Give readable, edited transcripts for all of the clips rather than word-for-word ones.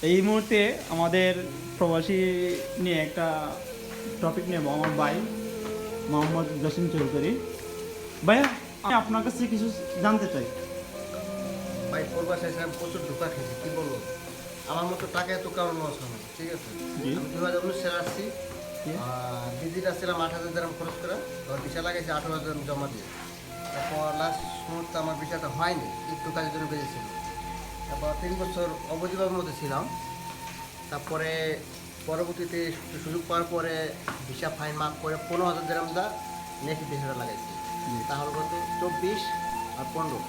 এই মুহূর্তে আমাদের প্রবাসী নিয়ে একটা টপিক নেব, আমার ভাই মোহাম্মদ জসিম চৌধুরী। ভাইয়া, আমি আপনার কাছে কিছু জানতে চাই। ভাই প্রবাসে এসে আমি প্রচুর ধোকা খেয়েছি, কি বলবো। আমার মতো টাকা এত কারো লস হয় না, ঠিক আছে। জি। আমি 2019 সালে আসছি, জি। দিদির আসছিলাম 8,000 দিরহাম খরচ করে, তারপর ভিসা লাগাইছি 18,000 জমা দিয়ে। তারপর লাস্ট মুহূর্তে আমার ভিসাটা হয়নি, একটু কাজের জন্য বেরিয়েছিল। তারপর 3 বছর অবৈধভাবের মধ্যে ছিলাম। তারপরে পরবর্তীতে সুযোগ পাওয়ার পরে ভিসা ফাইন মাফ করে 15,000 দিরহাম দা নেক্সট ভিসাটা লাগাইছি। তাহলে কত 24 আর 15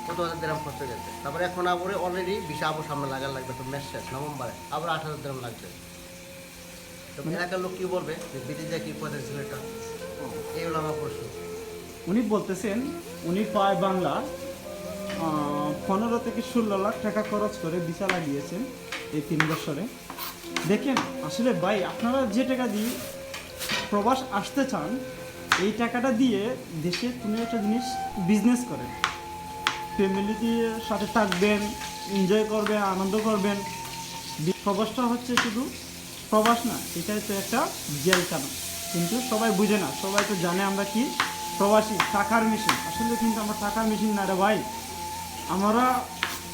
কত দিরহাম খরচ হয়ে গেছে। তারপরে এখন আবার অলরেডি ভিসা আবার সামনে লাগার লাগবে, তো মেস শেষ নভেম্বরে আবার 8,000 দিরহাম লাগবে। তো এলাকার লোক কি বলবে যে বিদেশে কি পয়সা ছিল এটা, এই হলো আমার প্রশ্ন। উনি বলতেছেন উনি পায় বাংলা 15 থেকে 16 লাখ টাকা খরচ করে ভিসা লাগিয়েছেন এই 3 বছরে। দেখেন আসলে ভাই, আপনারা যে টাকা দিয়ে প্রবাস আসতে চান, এই টাকাটা দিয়ে দেশে কোনো একটা জিনিস বিজনেস করেন, ফ্যামিলির সাথে থাকবেন, এনজয় করবেন, আনন্দ করবেন। প্রবাসটা হচ্ছে শুধু প্রবাস না, এটা তো একটা জেলখানা। কিন্তু সবাই বুঝে না, সবাই তো জানে আমরা কি প্রবাসী, টাকার মেশিন। আসলে কিন্তু আমরা টাকার মেশিন না রে ভাই। আমরা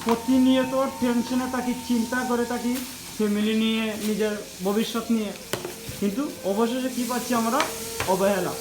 প্রতিনিয়ত টেনশনে থাকি, চিন্তা করে থাকি ফ্যামিলি নিয়ে, নিজের ভবিষ্যৎ নিয়ে, কিন্তু অবশেষে কী পাচ্ছি আমরা? অবহেলা।